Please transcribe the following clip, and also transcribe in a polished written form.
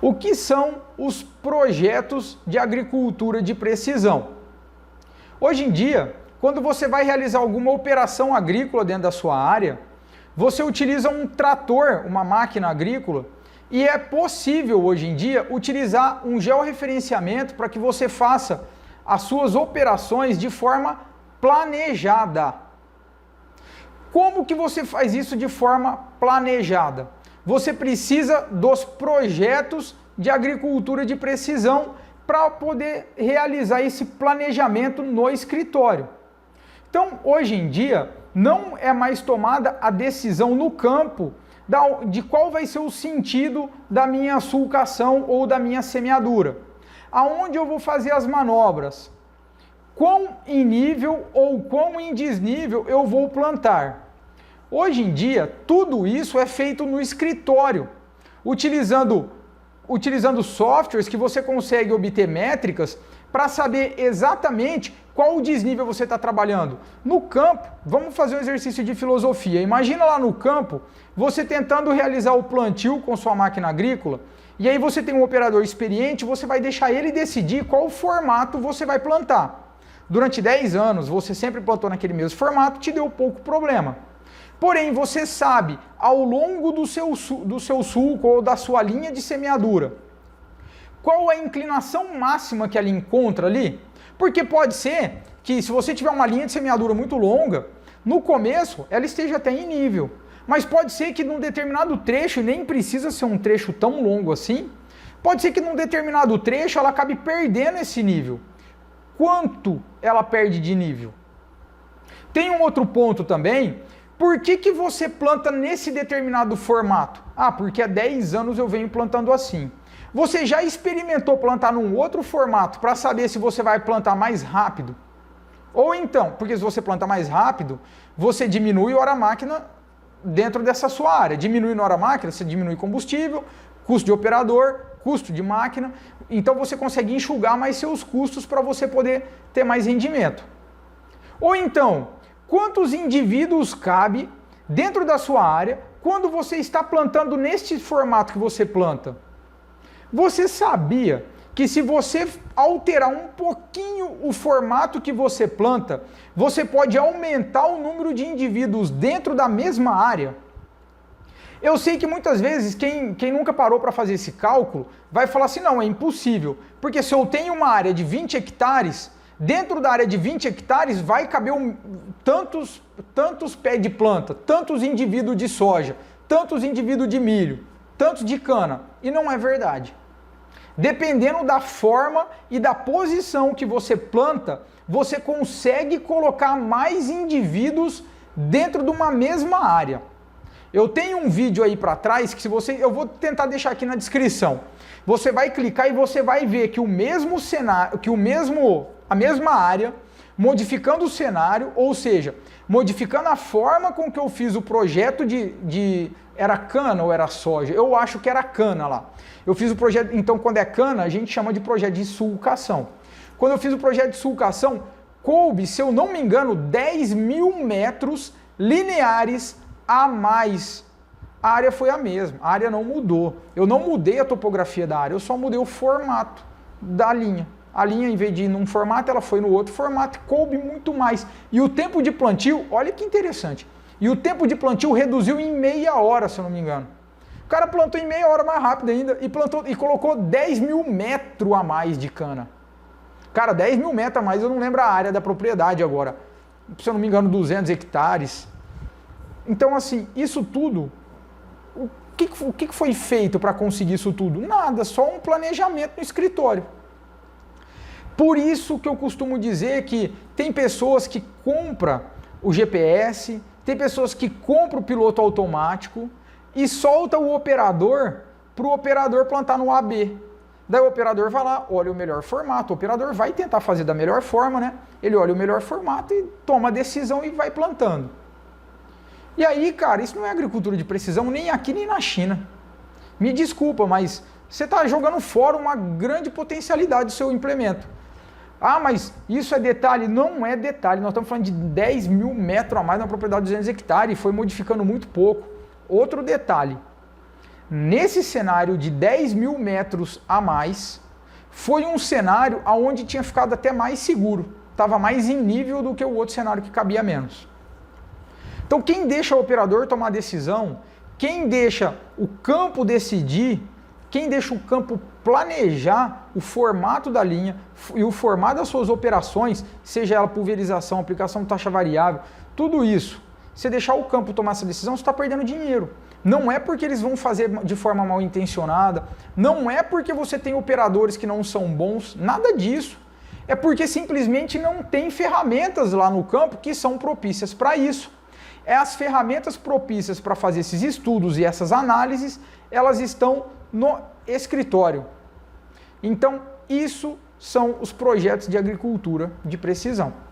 O que são os projetos de agricultura de precisão? Hoje em dia, quando você vai realizar alguma operação agrícola dentro da sua área, você utiliza um trator, uma máquina agrícola, e é possível hoje em dia utilizar um georreferenciamento para que você faça as suas operações de forma planejada. Como que você faz isso de forma planejada? Você precisa dos projetos de agricultura de precisão para poder realizar esse planejamento no escritório. Então, hoje em dia, não é mais tomada a decisão no campo de qual vai ser o sentido da minha sulcação ou da minha semeadura. Aonde eu vou fazer as manobras? Quão em nível ou quão em desnível eu vou plantar? Hoje em dia, tudo isso é feito no escritório, utilizando softwares que você consegue obter métricas para saber exatamente qual o desnível você está trabalhando. No campo, vamos fazer um exercício de filosofia. Imagina lá no campo, você tentando realizar o plantio com sua máquina agrícola, e aí você tem um operador experiente, você vai deixar ele decidir qual formato você vai plantar. Durante 10 anos, você sempre plantou naquele mesmo formato, te deu pouco problema. Porém, você sabe, ao longo do seu sulco ou da sua linha de semeadura, qual a inclinação máxima que ela encontra ali? Porque pode ser que se você tiver uma linha de semeadura muito longa, no começo ela esteja até em nível. Mas pode ser que num determinado trecho, nem precisa ser um trecho tão longo assim, pode ser que num determinado trecho ela acabe perdendo esse nível. Quanto ela perde de nível? Tem um outro ponto também. Por que você planta nesse determinado formato? Ah, porque há 10 anos eu venho plantando assim. Você já experimentou plantar num outro formato para saber se você vai plantar mais rápido? Ou então, porque se você planta mais rápido, você diminui hora-máquina dentro dessa sua área. Diminuindo hora-máquina, você diminui combustível, custo de operador, custo de máquina. Então você consegue enxugar mais seus custos para você poder ter mais rendimento. Ou então, quantos indivíduos cabe dentro da sua área quando você está plantando neste formato que você planta? Você sabia que se você alterar um pouquinho o formato que você planta, você pode aumentar o número de indivíduos dentro da mesma área? Eu sei que muitas vezes quem nunca parou para fazer esse cálculo vai falar assim, não, é impossível, porque se eu tenho uma área de 20 hectares, dentro da área de 20 hectares vai caber tantos pés de planta, tantos indivíduos de soja, tantos indivíduos de milho, tantos de cana. E não é verdade. Dependendo da forma e da posição que você planta, você consegue colocar mais indivíduos dentro de uma mesma área. Eu tenho um vídeo aí para trás que eu vou tentar deixar aqui na descrição. Você vai clicar e você vai ver que o mesmo cenário, a mesma área, modificando o cenário, ou seja, modificando a forma com que eu fiz o projeto era cana ou era soja? Eu acho que era cana lá. Eu fiz o projeto, então quando é cana, a gente chama de projeto de sulcação. Quando eu fiz o projeto de sulcação, coube, se eu não me engano, 10.000 metros lineares a mais. A área foi a mesma, a área não mudou. Eu não mudei a topografia da área, eu só mudei o formato da linha. A linha, em vez de ir num formato, ela foi no outro formato, coube muito mais. E o tempo de plantio, olha que interessante, e o tempo de plantio reduziu em meia hora, se eu não me engano. O cara plantou em meia hora mais rápido ainda e colocou 10.000 metros a mais de cana. Cara, 10.000 metros a mais, eu não lembro a área da propriedade agora. Se eu não me engano, 200 hectares. Então, assim, isso tudo, o que foi feito para conseguir isso tudo? Nada, só um planejamento no escritório. Por isso que eu costumo dizer que tem pessoas que compram o GPS, tem pessoas que compram o piloto automático e solta o operador para o operador plantar no AB. Daí o operador vai lá, olha o melhor formato, o operador vai tentar fazer da melhor forma, né? Ele olha o melhor formato e toma a decisão e vai plantando. E aí, cara, isso não é agricultura de precisão nem aqui nem na China. Me desculpa, mas você está jogando fora uma grande potencialidade do seu implemento. Ah, mas isso é detalhe? Não é detalhe, nós estamos falando de 10.000 metros a mais na propriedade de 200 hectares e foi modificando muito pouco. Outro detalhe, Nesse cenário de 10 mil metros a mais, foi um cenário onde tinha ficado até mais seguro, estava mais em nível do que o outro cenário que cabia menos. Então quem deixa o operador tomar decisão, quem deixa o campo decidir, quem deixa o campo planejar o formato da linha e o formato das suas operações, seja ela pulverização, aplicação de taxa variável, tudo isso, você deixar o campo tomar essa decisão, você está perdendo dinheiro. Não é porque eles vão fazer de forma mal intencionada, não é porque você tem operadores que não são bons, nada disso. É porque simplesmente não tem ferramentas lá no campo que são propícias para isso. As ferramentas propícias para fazer esses estudos e essas análises, elas estão no escritório. Então, isso são os projetos de agricultura de precisão.